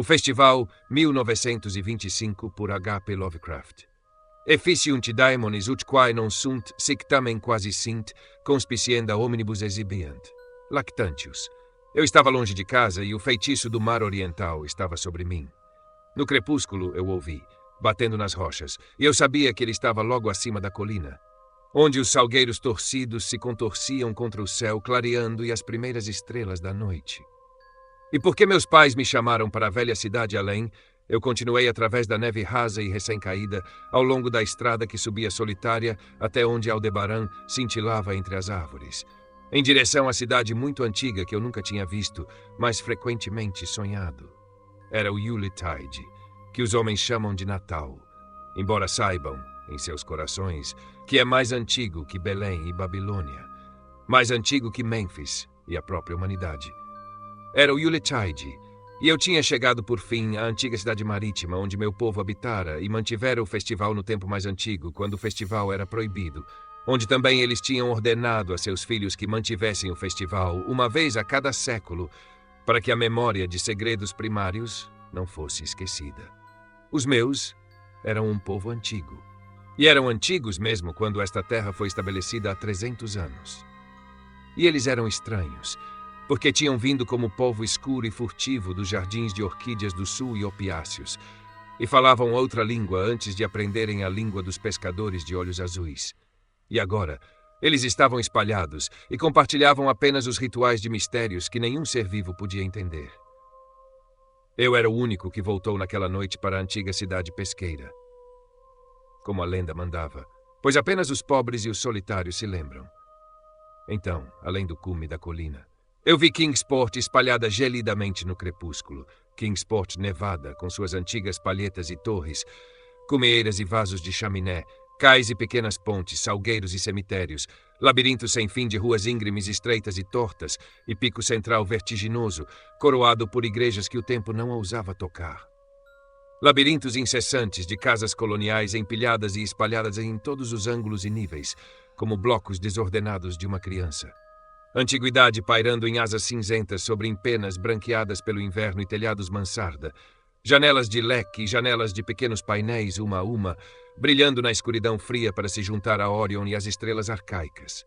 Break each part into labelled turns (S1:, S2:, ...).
S1: O Festival 1925 por H.P. Lovecraft. Efficiunt daemones ut quae non sunt, sic tamen quasi sint, conspicienda omnibus exhibiant. Lactantius. Eu estava longe de casa e o feitiço do mar oriental estava sobre mim. No crepúsculo eu ouvi, batendo nas rochas, e eu sabia que ele estava logo acima da colina, onde os salgueiros torcidos se contorciam contra o céu, clareando e as primeiras estrelas da noite. E porque meus pais me chamaram para a velha cidade além, eu continuei através da neve rasa e recém-caída, ao longo da estrada que subia solitária até onde Aldebaran cintilava entre as árvores, em direção à cidade muito antiga que eu nunca tinha visto, mas frequentemente sonhado. Era o Yuletide, que os homens chamam de Natal, embora saibam, em seus corações, que é mais antigo que Belém e Babilônia, mais antigo que Mênfis e a própria humanidade. Era o Yuletide, e eu tinha chegado por fim à antiga cidade marítima onde meu povo habitara e mantivera o festival no tempo mais antigo, quando o festival era proibido, onde também eles tinham ordenado a seus filhos que mantivessem o festival uma vez a cada século, para que a memória de segredos primários não fosse esquecida. Os meus eram um povo antigo, e eram antigos mesmo quando esta terra foi estabelecida há 300 anos. E eles eram estranhos, porque tinham vindo como povo escuro e furtivo dos jardins de orquídeas do sul e opiáceos, e falavam outra língua antes de aprenderem a língua dos pescadores de olhos azuis. E agora, eles estavam espalhados e compartilhavam apenas os rituais de mistérios que nenhum ser vivo podia entender. Eu era o único que voltou naquela noite para a antiga cidade pesqueira, como a lenda mandava, pois apenas os pobres e os solitários se lembram. Então, além do cume da colina, eu vi Kingsport espalhada gelidamente no crepúsculo, Kingsport nevada, com suas antigas palhetas e torres, cumeeiras e vasos de chaminé, cais e pequenas pontes, salgueiros e cemitérios, labirintos sem fim de ruas íngremes, estreitas e tortas, e pico central vertiginoso, coroado por igrejas que o tempo não ousava tocar. Labirintos incessantes de casas coloniais empilhadas e espalhadas em todos os ângulos e níveis, como blocos desordenados de uma criança. Antiguidade pairando em asas cinzentas sobre empenas branqueadas pelo inverno e telhados mansarda, janelas de leque e janelas de pequenos painéis uma a uma, brilhando na escuridão fria para se juntar a Órion e às estrelas arcaicas.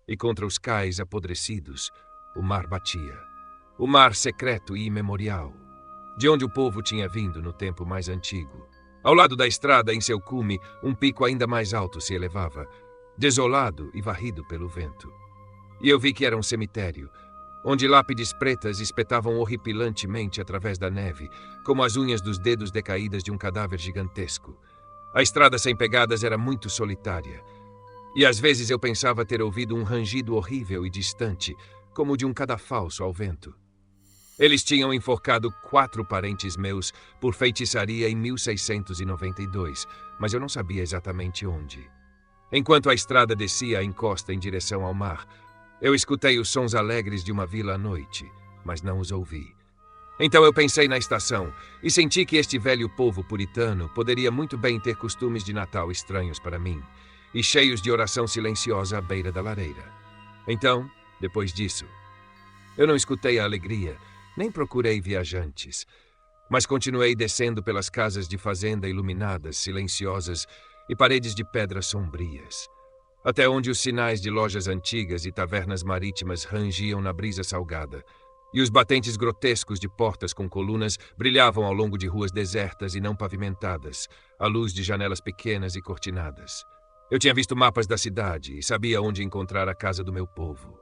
S1: E contra os cais apodrecidos, o mar batia. O mar secreto e imemorial, de onde o povo tinha vindo no tempo mais antigo. Ao lado da estrada, em seu cume, um pico ainda mais alto se elevava, desolado e varrido pelo vento. E eu vi que era um cemitério, onde lápides pretas espetavam horripilantemente através da neve, como as unhas dos dedos decaídas de um cadáver gigantesco. A estrada sem pegadas era muito solitária, e às vezes eu pensava ter ouvido um rangido horrível e distante, como de um cadafalso ao vento. Eles tinham enforcado 4 parentes meus por feitiçaria em 1692, mas eu não sabia exatamente onde. Enquanto a estrada descia a encosta em direção ao mar, eu escutei os sons alegres de uma vila à noite, mas não os ouvi. Então eu pensei na estação e senti que este velho povo puritano poderia muito bem ter costumes de Natal estranhos para mim, e cheios de oração silenciosa à beira da lareira. Então, depois disso, eu não escutei a alegria, nem procurei viajantes, mas continuei descendo pelas casas de fazenda iluminadas, silenciosas e paredes de pedras sombrias, até onde os sinais de lojas antigas e tavernas marítimas rangiam na brisa salgada, e os batentes grotescos de portas com colunas brilhavam ao longo de ruas desertas e não pavimentadas, à luz de janelas pequenas e cortinadas. Eu tinha visto mapas da cidade e sabia onde encontrar a casa do meu povo.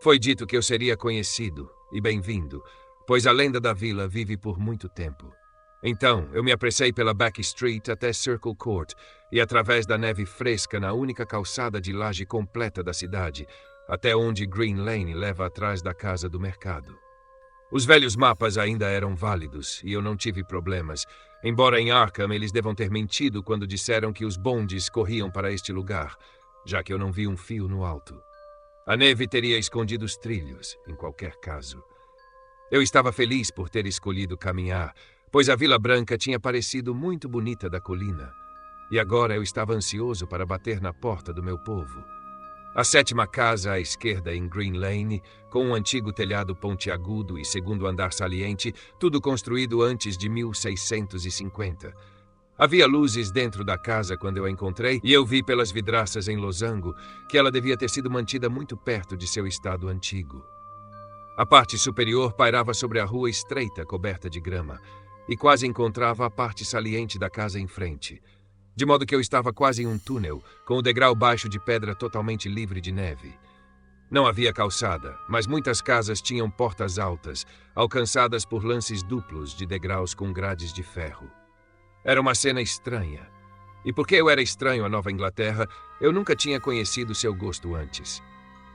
S1: Foi dito que eu seria conhecido e bem-vindo, pois a lenda da vila vive por muito tempo. Então, eu me apressei pela Back Street até Circle Court e através da neve fresca na única calçada de laje completa da cidade, até onde Green Lane leva atrás da casa do mercado. Os velhos mapas ainda eram válidos e eu não tive problemas, embora em Arkham eles devam ter mentido quando disseram que os bondes corriam para este lugar, já que eu não vi um fio no alto. A neve teria escondido os trilhos, em qualquer caso. Eu estava feliz por ter escolhido caminhar, pois a Vila Branca tinha parecido muito bonita da colina, e agora eu estava ansioso para bater na porta do meu povo. A 7ª casa à esquerda em Green Lane, com um antigo telhado pontiagudo e segundo andar saliente, tudo construído antes de 1650. Havia luzes dentro da casa quando eu a encontrei e eu vi pelas vidraças em losango que ela devia ter sido mantida muito perto de seu estado antigo. A parte superior pairava sobre a rua estreita coberta de grama e quase encontrava a parte saliente da casa em frente, de modo que eu estava quase em um túnel, com o degrau baixo de pedra totalmente livre de neve. Não havia calçada, mas muitas casas tinham portas altas, alcançadas por lances duplos de degraus com grades de ferro. Era uma cena estranha. E porque eu era estranho à Nova Inglaterra, eu nunca tinha conhecido seu gosto antes.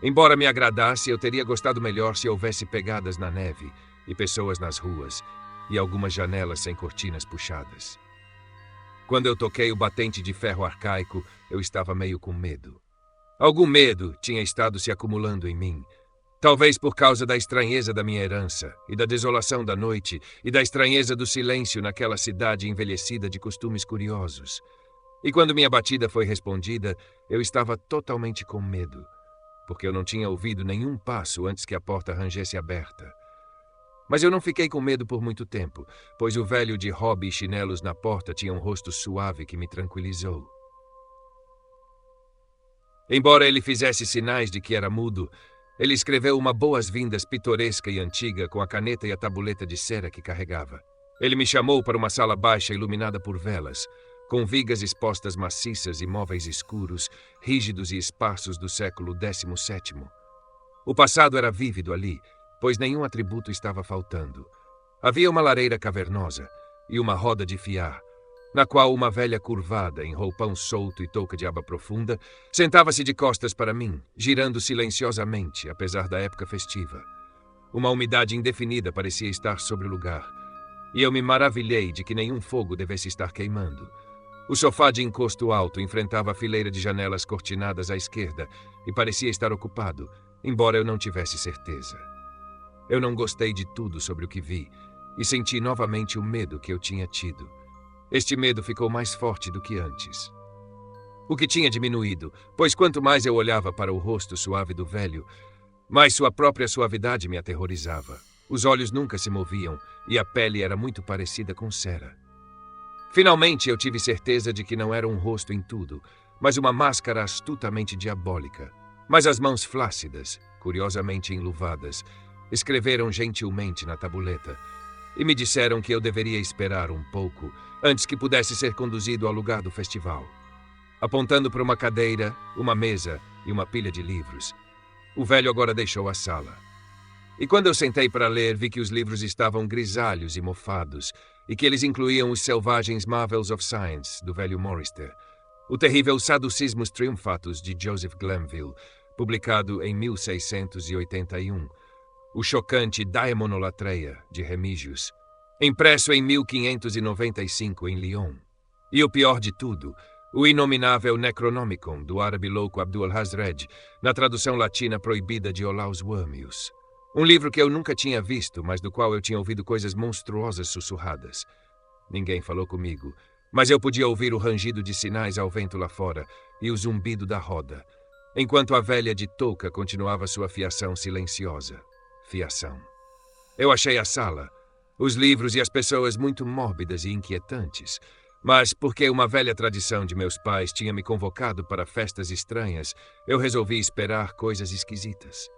S1: Embora me agradasse, eu teria gostado melhor se houvesse pegadas na neve e pessoas nas ruas e algumas janelas sem cortinas puxadas. Quando eu toquei o batente de ferro arcaico, eu estava meio com medo. Algum medo tinha estado se acumulando em mim. Talvez por causa da estranheza da minha herança, e da desolação da noite, e da estranheza do silêncio naquela cidade envelhecida de costumes curiosos. E quando minha batida foi respondida, eu estava totalmente com medo, porque eu não tinha ouvido nenhum passo antes que a porta rangesse aberta. Mas eu não fiquei com medo por muito tempo, pois o velho de hobby e chinelos na porta tinha um rosto suave que me tranquilizou. Embora ele fizesse sinais de que era mudo, ele escreveu uma boas-vindas pitoresca e antiga com a caneta e a tabuleta de cera que carregava. Ele me chamou para uma sala baixa iluminada por velas, com vigas expostas maciças e móveis escuros, rígidos e esparsos do século XVII. O passado era vívido ali, pois nenhum atributo estava faltando. Havia uma lareira cavernosa e uma roda de fiar, na qual uma velha curvada, em roupão solto e touca de aba profunda, sentava-se de costas para mim, girando silenciosamente, apesar da época festiva. Uma umidade indefinida parecia estar sobre o lugar, e eu me maravilhei de que nenhum fogo devesse estar queimando. O sofá de encosto alto enfrentava a fileira de janelas cortinadas à esquerda e parecia estar ocupado, embora eu não tivesse certeza. Eu não gostei de tudo sobre o que vi, e senti novamente o medo que eu tinha tido. Este medo ficou mais forte do que antes. O que tinha diminuído, pois quanto mais eu olhava para o rosto suave do velho, mais sua própria suavidade me aterrorizava. Os olhos nunca se moviam e a pele era muito parecida com cera. Finalmente eu tive certeza de que não era um rosto em tudo, mas uma máscara astutamente diabólica. Mas as mãos flácidas, curiosamente enluvadas, escreveram gentilmente na tabuleta e me disseram que eu deveria esperar um pouco antes que pudesse ser conduzido ao lugar do festival. Apontando para uma cadeira, uma mesa e uma pilha de livros, o velho agora deixou a sala. E quando eu sentei para ler, vi que os livros estavam grisalhos e mofados e que eles incluíam os selvagens Marvels of Science, do velho Morrister, o terrível Saducismus Triumphatus, de Joseph Glanville, publicado em 1681, o chocante Daemonolatreia, de Remigius, impresso em 1595 em Lyon. E o pior de tudo, o inominável Necronomicon, do árabe louco Abdul-Hazred, na tradução latina proibida de Olaus Wormius. Um livro que eu nunca tinha visto, mas do qual eu tinha ouvido coisas monstruosas sussurradas. Ninguém falou comigo, mas eu podia ouvir o rangido de sinais ao vento lá fora e o zumbido da roda, enquanto a velha de touca continuava sua fiação silenciosa. Fiação. Eu achei a sala, os livros e as pessoas muito mórbidas e inquietantes, mas porque uma velha tradição de meus pais tinha me convocado para festas estranhas, eu resolvi esperar coisas esquisitas.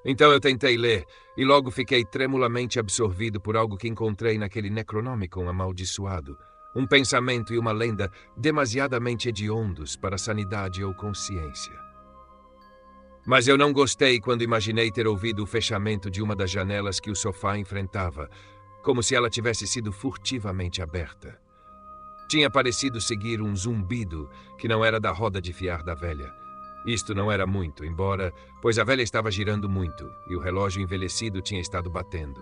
S1: Então eu tentei ler e logo fiquei tremulamente absorvido por algo que encontrei naquele Necronomicon amaldiçoado, um pensamento e uma lenda demasiadamente hediondos para sanidade ou consciência. Mas eu não gostei quando imaginei ter ouvido o fechamento de uma das janelas que o sofá enfrentava, como se ela tivesse sido furtivamente aberta. Tinha parecido seguir um zumbido que não era da roda de fiar da velha. Isto não era muito, pois a velha estava girando muito e o relógio envelhecido tinha estado batendo.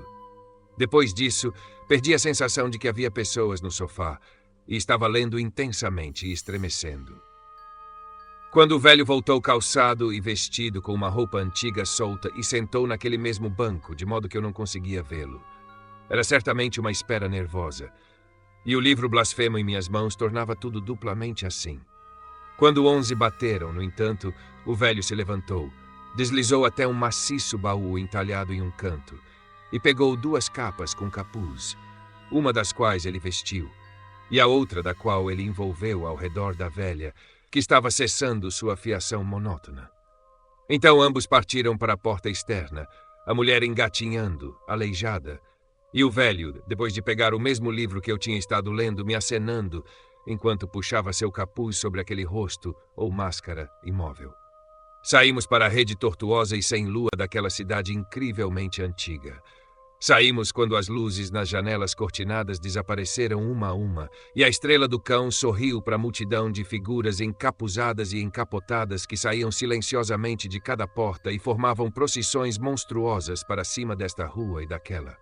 S1: Depois disso, perdi a sensação de que havia pessoas no sofá e estava lendo intensamente e estremecendo. Quando o velho voltou calçado e vestido com uma roupa antiga solta e sentou naquele mesmo banco, de modo que eu não conseguia vê-lo. Era certamente uma espera nervosa. E o livro blasfemo em minhas mãos tornava tudo duplamente assim. Quando 11 bateram, no entanto, o velho se levantou, deslizou até um maciço baú entalhado em um canto e pegou 2 capas com capuz, uma das quais ele vestiu, e a outra da qual ele envolveu ao redor da velha, que estava cessando sua fiação monótona. Então ambos partiram para a porta externa, a mulher engatinhando, aleijada, e o velho, depois de pegar o mesmo livro que eu tinha estado lendo, me acenando, enquanto puxava seu capuz sobre aquele rosto ou máscara imóvel. Saímos para a rede tortuosa e sem lua daquela cidade incrivelmente antiga. Saímos quando as luzes nas janelas cortinadas desapareceram uma a uma, e a estrela do cão sorriu para a multidão de figuras encapuzadas e encapotadas que saíam silenciosamente de cada porta e formavam procissões monstruosas para cima desta rua e daquela.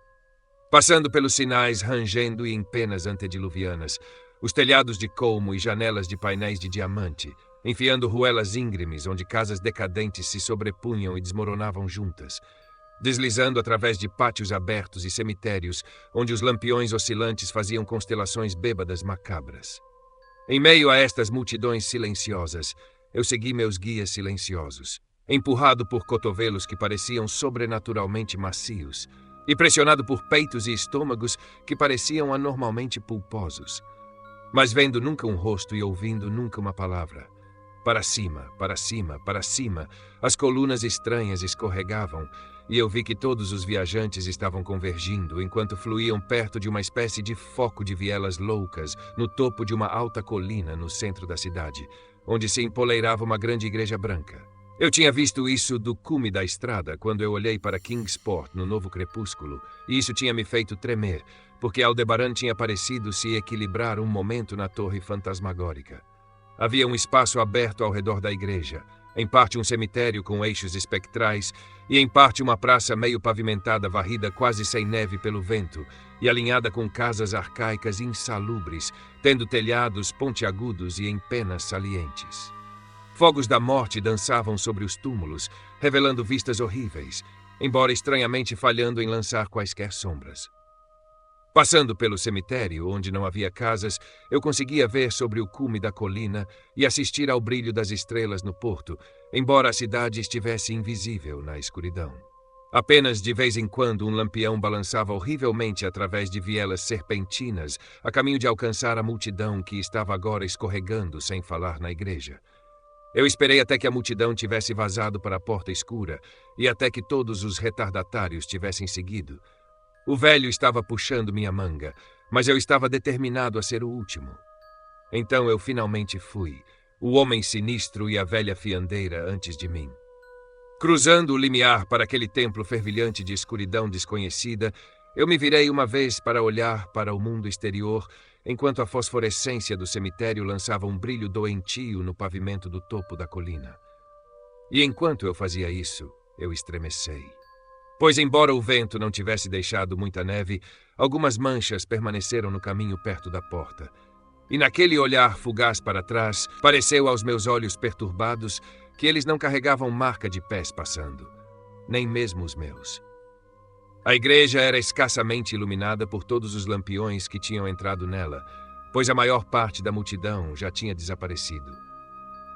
S1: Passando pelos sinais rangendo e em penas antediluvianas, os telhados de colmo e janelas de painéis de diamante, enfiando ruelas íngremes onde casas decadentes se sobrepunham e desmoronavam juntas, deslizando através de pátios abertos e cemitérios onde os lampiões oscilantes faziam constelações bêbadas macabras. Em meio a estas multidões silenciosas, eu segui meus guias silenciosos, empurrado por cotovelos que pareciam sobrenaturalmente macios e pressionado por peitos e estômagos que pareciam anormalmente pulposos, mas vendo nunca um rosto e ouvindo nunca uma palavra. Para cima, para cima, para cima, as colunas estranhas escorregavam, e eu vi que todos os viajantes estavam convergindo enquanto fluíam perto de uma espécie de foco de vielas loucas no topo de uma alta colina no centro da cidade, onde se empoleirava uma grande igreja branca. Eu tinha visto isso do cume da estrada quando eu olhei para Kingsport no novo crepúsculo, e isso tinha me feito tremer, porque Aldebaran tinha parecido se equilibrar um momento na torre fantasmagórica. Havia um espaço aberto ao redor da igreja, em parte um cemitério com eixos espectrais e em parte uma praça meio pavimentada varrida quase sem neve pelo vento e alinhada com casas arcaicas insalubres, tendo telhados pontiagudos e em penas salientes. Fogos da morte dançavam sobre os túmulos, revelando vistas horríveis, embora estranhamente falhando em lançar quaisquer sombras. Passando pelo cemitério, onde não havia casas, eu conseguia ver sobre o cume da colina e assistir ao brilho das estrelas no porto, embora a cidade estivesse invisível na escuridão. Apenas de vez em quando um lampião balançava horrivelmente através de vielas serpentinas, a caminho de alcançar a multidão que estava agora escorregando sem falar na igreja. Eu esperei até que a multidão tivesse vazado para a porta escura e até que todos os retardatários tivessem seguido. O velho estava puxando minha manga, mas eu estava determinado a ser o último. Então eu finalmente fui, o homem sinistro e a velha fiandeira antes de mim. Cruzando o limiar para aquele templo fervilhante de escuridão desconhecida, eu me virei uma vez para olhar para o mundo exterior, enquanto a fosforescência do cemitério lançava um brilho doentio no pavimento do topo da colina. E enquanto eu fazia isso, eu estremecei. Pois, embora o vento não tivesse deixado muita neve, algumas manchas permaneceram no caminho perto da porta. E naquele olhar fugaz para trás, pareceu aos meus olhos perturbados que eles não carregavam marca de pés passando, nem mesmo os meus. A igreja era escassamente iluminada por todos os lampiões que tinham entrado nela, pois a maior parte da multidão já tinha desaparecido.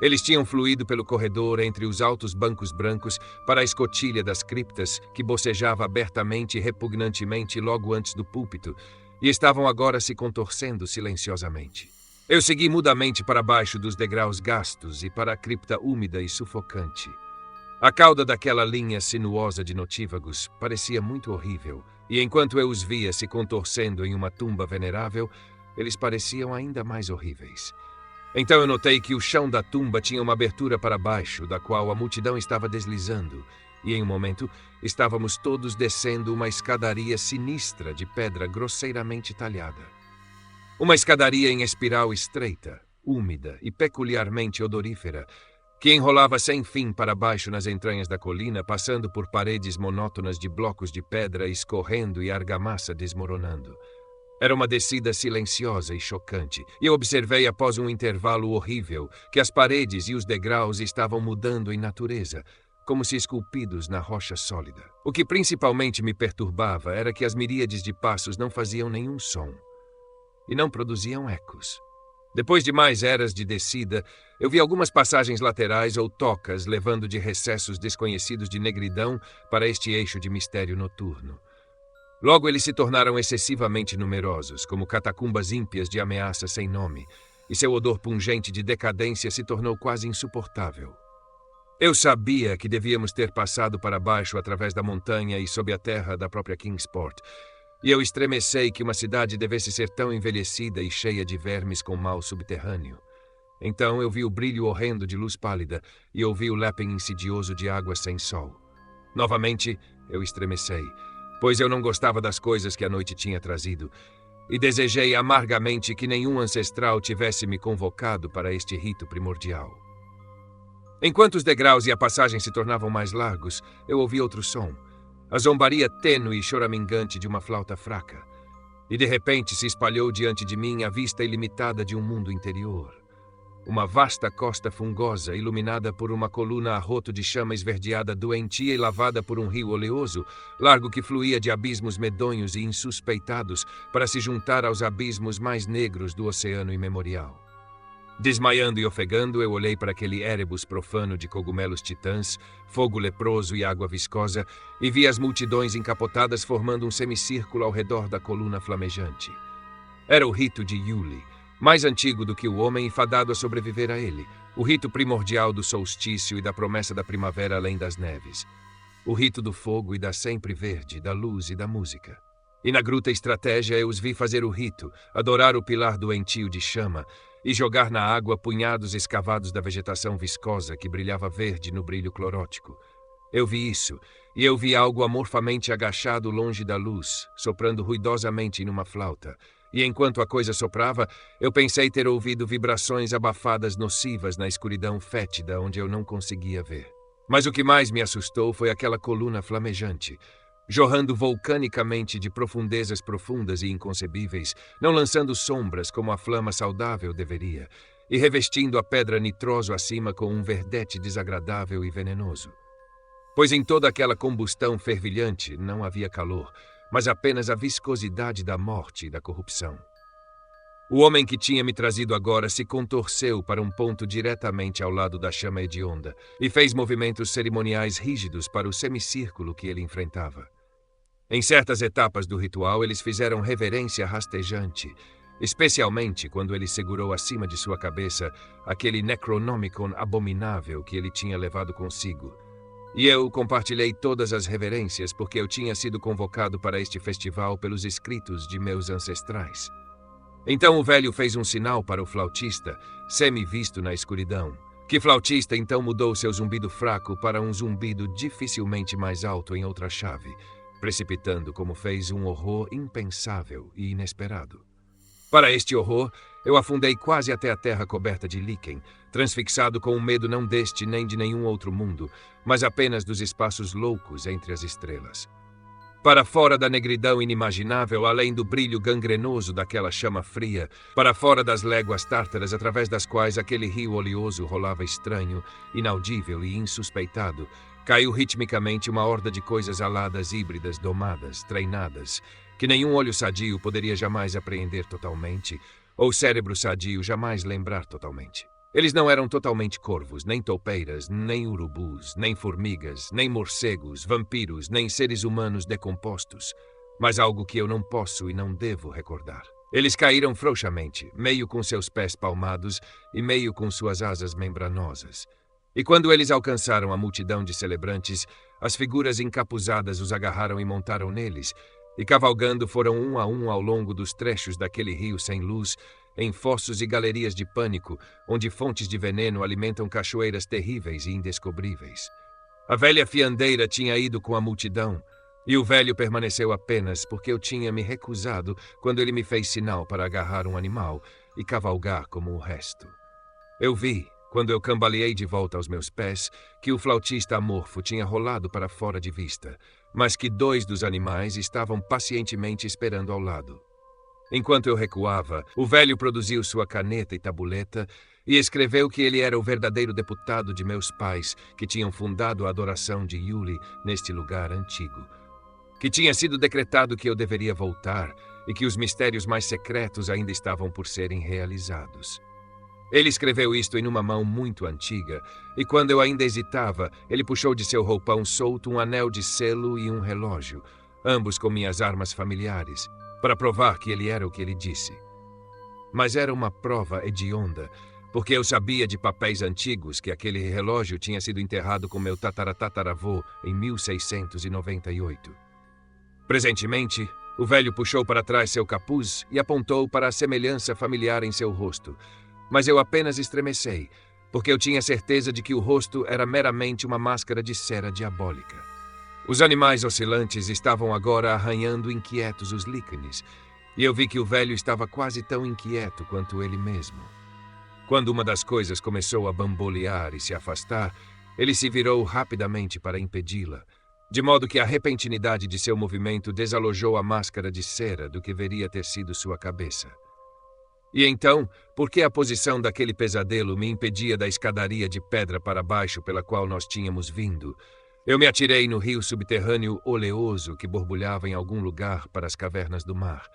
S1: Eles tinham fluído pelo corredor entre os altos bancos brancos para a escotilha das criptas que bocejava abertamente e repugnantemente logo antes do púlpito e estavam agora se contorcendo silenciosamente. Eu segui mudamente para baixo dos degraus gastos e para a cripta úmida e sufocante. A cauda daquela linha sinuosa de notívagos parecia muito horrível, e enquanto eu os via se contorcendo em uma tumba venerável, eles pareciam ainda mais horríveis. Então eu notei que o chão da tumba tinha uma abertura para baixo, da qual a multidão estava deslizando, e em um momento estávamos todos descendo uma escadaria sinistra de pedra grosseiramente talhada. Uma escadaria em espiral estreita, úmida e peculiarmente odorífera, que enrolava sem fim para baixo nas entranhas da colina, passando por paredes monótonas de blocos de pedra escorrendo e argamassa desmoronando. Era uma descida silenciosa e chocante, e eu observei após um intervalo horrível que as paredes e os degraus estavam mudando em natureza, como se esculpidos na rocha sólida. O que principalmente me perturbava era que as miríades de passos não faziam nenhum som, e não produziam ecos. Depois de mais eras de descida, eu vi algumas passagens laterais ou tocas levando de recessos desconhecidos de negridão para este eixo de mistério noturno. Logo eles se tornaram excessivamente numerosos, como catacumbas ímpias de ameaça sem nome, e seu odor pungente de decadência se tornou quase insuportável. Eu sabia que devíamos ter passado para baixo através da montanha e sob a terra da própria Kingsport, e eu estremecei que uma cidade devesse ser tão envelhecida e cheia de vermes com mal subterrâneo. Então eu vi o brilho horrendo de luz pálida e ouvi o lapping insidioso de água sem sol. Novamente, eu estremecei, pois eu não gostava das coisas que a noite tinha trazido, e desejei amargamente que nenhum ancestral tivesse me convocado para este rito primordial. Enquanto os degraus e a passagem se tornavam mais largos, eu ouvi outro som, a zombaria tênue e choramingante de uma flauta fraca, e de repente se espalhou diante de mim a vista ilimitada de um mundo interior. Uma vasta costa fungosa, iluminada por uma coluna a roto de chama esverdeada doentia e lavada por um rio oleoso, largo que fluía de abismos medonhos e insuspeitados para se juntar aos abismos mais negros do oceano imemorial. Desmaiando e ofegando, eu olhei para aquele Erebus profano de cogumelos titãs, fogo leproso e água viscosa, e vi as multidões encapotadas formando um semicírculo ao redor da coluna flamejante. Era o rito de Yule, mais antigo do que o homem e fadado a sobreviver a ele, o rito primordial do solstício e da promessa da primavera além das neves. O rito do fogo e da sempre verde, da luz e da música. E na gruta estratégia eu os vi fazer o rito, adorar o pilar doentio de chama, e jogar na água punhados escavados da vegetação viscosa que brilhava verde no brilho clorótico. Eu vi isso, e eu vi algo amorfamente agachado longe da luz, soprando ruidosamente numa flauta, e enquanto a coisa soprava, eu pensei ter ouvido vibrações abafadas nocivas na escuridão fétida onde eu não conseguia ver. Mas o que mais me assustou foi aquela coluna flamejante, jorrando vulcanicamente de profundezas profundas e inconcebíveis, não lançando sombras como a flama saudável deveria, e revestindo a pedra nitroso acima com um verdete desagradável e venenoso. Pois em toda aquela combustão fervilhante não havia calor, mas apenas a viscosidade da morte e da corrupção. O homem que tinha me trazido agora se contorceu para um ponto diretamente ao lado da chama hedionda e fez movimentos cerimoniais rígidos para o semicírculo que ele enfrentava. Em certas etapas do ritual, eles fizeram reverência rastejante, especialmente quando ele segurou acima de sua cabeça aquele Necronomicon abominável que ele tinha levado consigo. E eu compartilhei todas as reverências porque eu tinha sido convocado para este festival pelos escritos de meus ancestrais. Então o velho fez um sinal para o flautista, semi-visto na escuridão, que flautista então mudou seu zumbido fraco para um zumbido dificilmente mais alto em outra chave, precipitando como fez um horror impensável e inesperado. Para este horror, eu afundei quase até a terra coberta de líquen, transfixado com um medo não deste nem de nenhum outro mundo, mas apenas dos espaços loucos entre as estrelas. Para fora da negridão inimaginável, além do brilho gangrenoso daquela chama fria, para fora das léguas tártaras através das quais aquele rio oleoso rolava estranho, inaudível e insuspeitado, caiu ritmicamente uma horda de coisas aladas híbridas, domadas, treinadas, que nenhum olho sadio poderia jamais apreender totalmente, ou cérebro sadio jamais lembrar totalmente. Eles não eram totalmente corvos, nem toupeiras, nem urubus, nem formigas, nem morcegos, vampiros, nem seres humanos decompostos, mas algo que eu não posso e não devo recordar. Eles caíram frouxamente, meio com seus pés palmados e meio com suas asas membranosas. E quando eles alcançaram a multidão de celebrantes, as figuras encapuzadas os agarraram e montaram neles, e cavalgando foram um a um ao longo dos trechos daquele rio sem luz, em fossos e galerias de pânico, onde fontes de veneno alimentam cachoeiras terríveis e indescobríveis. A velha fiandeira tinha ido com a multidão, e o velho permaneceu apenas porque eu tinha me recusado quando ele me fez sinal para agarrar um animal e cavalgar como o resto. Eu vi, quando eu cambaleei de volta aos meus pés, que o flautista amorfo tinha rolado para fora de vista, mas que 2 dos animais estavam pacientemente esperando ao lado. Enquanto eu recuava, o velho produziu sua caneta e tabuleta e escreveu que ele era o verdadeiro deputado de meus pais, que tinham fundado a adoração de Yule neste lugar antigo. Que tinha sido decretado que eu deveria voltar e que os mistérios mais secretos ainda estavam por serem realizados. Ele escreveu isto em uma mão muito antiga, e quando eu ainda hesitava, ele puxou de seu roupão solto um anel de selo e um relógio, ambos com minhas armas familiares, para provar que ele era o que ele disse. Mas era uma prova hedionda, porque eu sabia de papéis antigos que aquele relógio tinha sido enterrado com meu tataravô em 1698. Presentemente, o velho puxou para trás seu capuz e apontou para a semelhança familiar em seu rosto, mas eu apenas estremecei, porque eu tinha certeza de que o rosto era meramente uma máscara de cera diabólica. Os animais oscilantes estavam agora arranhando inquietos os líquenes, e eu vi que o velho estava quase tão inquieto quanto ele mesmo. Quando uma das coisas começou a bambolear e se afastar, ele se virou rapidamente para impedi-la, de modo que a repentinidade de seu movimento desalojou a máscara de cera do que deveria ter sido sua cabeça. E então, porque a posição daquele pesadelo me impedia da escadaria de pedra para baixo pela qual nós tínhamos vindo, eu me atirei no rio subterrâneo oleoso que borbulhava em algum lugar para as cavernas do mar.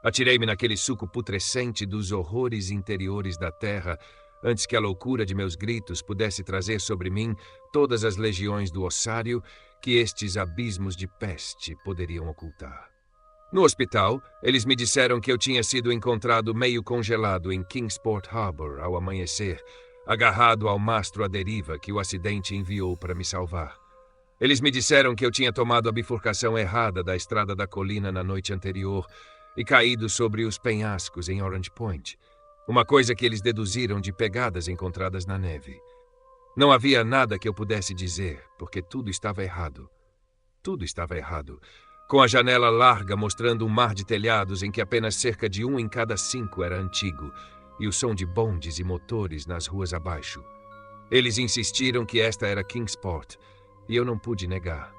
S1: Atirei-me naquele suco putrescente dos horrores interiores da terra, antes que a loucura de meus gritos pudesse trazer sobre mim todas as legiões do ossário que estes abismos de peste poderiam ocultar. No hospital, eles me disseram que eu tinha sido encontrado meio congelado em Kingsport Harbor ao amanhecer, agarrado ao mastro à deriva que o acidente enviou para me salvar. Eles me disseram que eu tinha tomado a bifurcação errada da estrada da colina na noite anterior e caído sobre os penhascos em Orange Point, uma coisa que eles deduziram de pegadas encontradas na neve. Não havia nada que eu pudesse dizer, porque tudo estava errado. Tudo estava errado, com a janela larga mostrando um mar de telhados em que apenas cerca de 1 em cada 5 era antigo, e o som de bondes e motores nas ruas abaixo. Eles insistiram que esta era Kingsport, e eu não pude negar.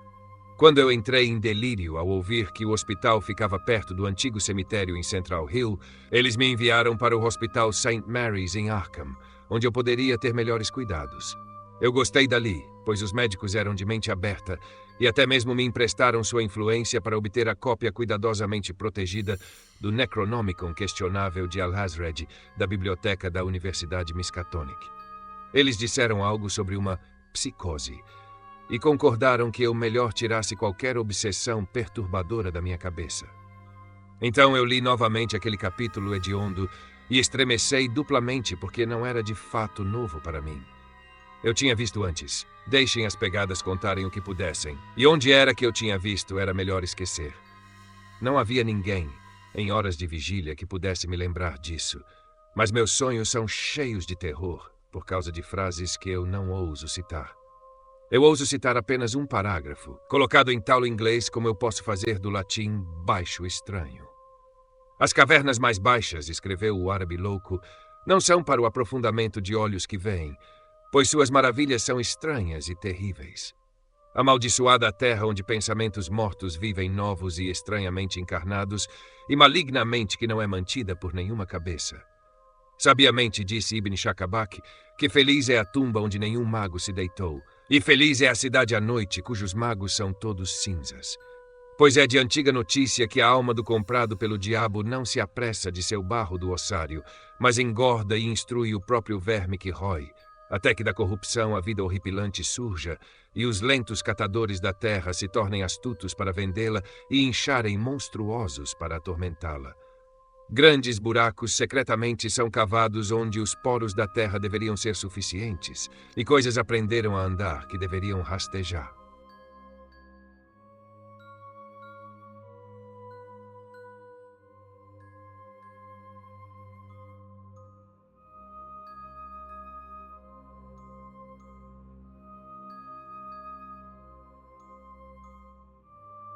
S1: Quando eu entrei em delírio ao ouvir que o hospital ficava perto do antigo cemitério em Central Hill, eles me enviaram para o Hospital St. Mary's em Arkham, onde eu poderia ter melhores cuidados. Eu gostei dali, pois os médicos eram de mente aberta e até mesmo me emprestaram sua influência para obter a cópia cuidadosamente protegida do Necronomicon questionável de Alhazred da biblioteca da Universidade Miskatonic. Eles disseram algo sobre uma psicose e concordaram que eu melhor tirasse qualquer obsessão perturbadora da minha cabeça. Então eu li novamente aquele capítulo hediondo e estremecei duplamente porque não era de fato novo para mim. Eu tinha visto antes. Deixem as pegadas contarem o que pudessem. E onde era que eu tinha visto era melhor esquecer. Não havia ninguém, em horas de vigília, que pudesse me lembrar disso. Mas meus sonhos são cheios de terror, por causa de frases que eu não ouso citar. Eu ouso citar apenas um parágrafo, colocado em tal inglês como eu posso fazer do latim baixo estranho. As cavernas mais baixas, escreveu o árabe louco, não são para o aprofundamento de olhos que veem, pois suas maravilhas são estranhas e terríveis. Amaldiçoada a terra onde pensamentos mortos vivem novos e estranhamente encarnados, e malignamente que não é mantida por nenhuma cabeça. Sabiamente disse Ibn Shakabak que feliz é a tumba onde nenhum mago se deitou, e feliz é a cidade à noite cujos magos são todos cinzas. Pois é de antiga notícia que a alma do comprado pelo diabo não se apressa de seu barro do ossário, mas engorda e instrui o próprio verme que rói, até que da corrupção a vida horripilante surja e os lentos catadores da terra se tornem astutos para vendê-la e incharem monstruosos para atormentá-la. Grandes buracos secretamente são cavados onde os poros da terra deveriam ser suficientes, e coisas aprenderam a andar que deveriam rastejar.